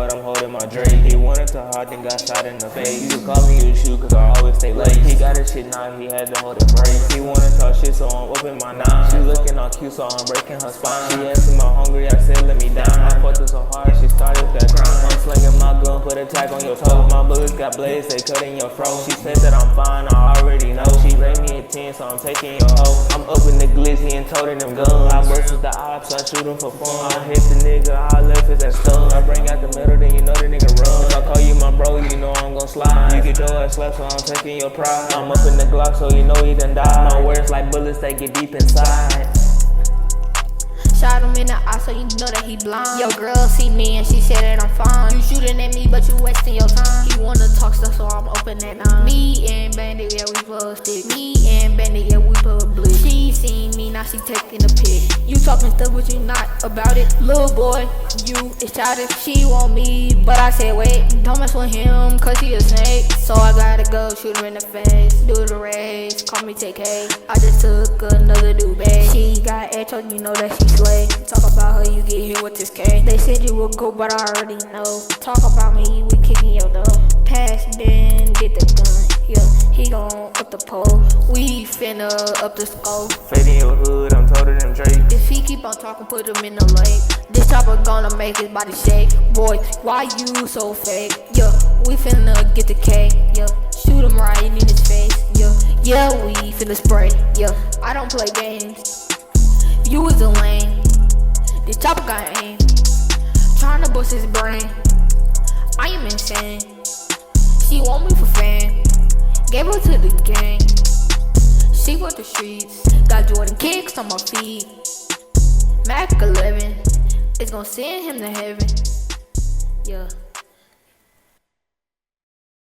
but I'm holding my Drake. He wanted to hard, then got shot in the face. You can call me your shoe, cause I always stay late. He got his shit now, he had to hold it break. He wanna talk shit, so I'm open my nine. She looking all cute, so I'm breaking her spine. She asked me, I'm hungry, I said, let me down. I fucked her so hard, she started that crime. I'm slinging my gun, put a tag on your toe. My bullets got blades, they cut in your throat. She said that I'm fine, I already know. She rate me a 10, so I'm taking your hoe. I'm up in the glizzy and toting them guns. I busted the ops, I shoot them for fun. I hit the nigga, all left is that stun. I bring out the middle, then you know the nigga run. If I call you my bro, you know I'm gon' slide. You get your ass slapped, so I'm taking your pride. I'm up in the Glock, so you know he done died. My words like bullets, they get deep inside. Shot him in the eye so you know that he blind. Your girl see me and she said that I'm fine. You shooting at me but you wasting your time. He wanna talk stuff so I'm open at 9. Me and Bandit, yeah we plug stick. Me and Bandit, yeah we public. She seen me, now she taking a pic. You talking stuff but you not about it. Little boy, you is childish. She want me but I said wait. Don't mess with him cause he a snake. So I gotta go shoot him in the face. Do the race, call me TK. I just took another dude bag. She got air told you know that she slay. Talk about her, you get hit with this K. They said you would go, but I already know. Talk about me, we kicking your door. Pass, then get the gun. Yeah, he gon' up the pole. We finna up the scope. Fade in your hood, I'm toting them Drake. If he keep on talking, put him in the lake. This chopper gonna make his body shake. Boy, why you so fake? Yeah, we finna get the K. Yeah, shoot him right in his face. Yeah, we finna spray. Yeah, I don't play games. You was a lame. This chopper got aim. Tryna bust his brain. I am insane. She want me for fame. Gave her to the gang. She worked the streets. Got Jordan kicks on my feet. Mac 11. It's gonna send him to heaven. Yeah.